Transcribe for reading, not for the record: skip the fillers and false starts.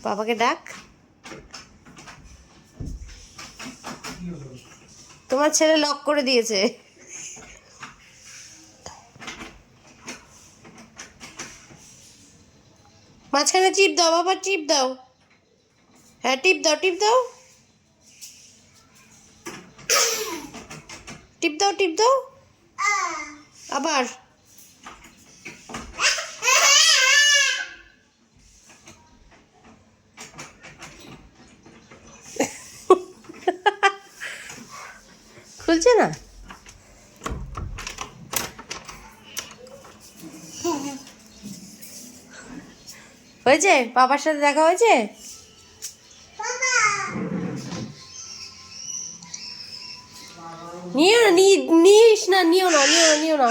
বাবাকে ডাক। তোমার ছেলে লক করে দিয়েছে। মাঝখানে টিপ দাও বাবা, টিপ দাও। হ্যাঁ টিপ দাও, টিপ দাও, টিপ দাও, টিপ দাও আবার। খুলছে না। হয়েছে? বাবার সাথে দেখা হয়েছে? নিও না, নিস না, নিও না, নিও না, নিও না।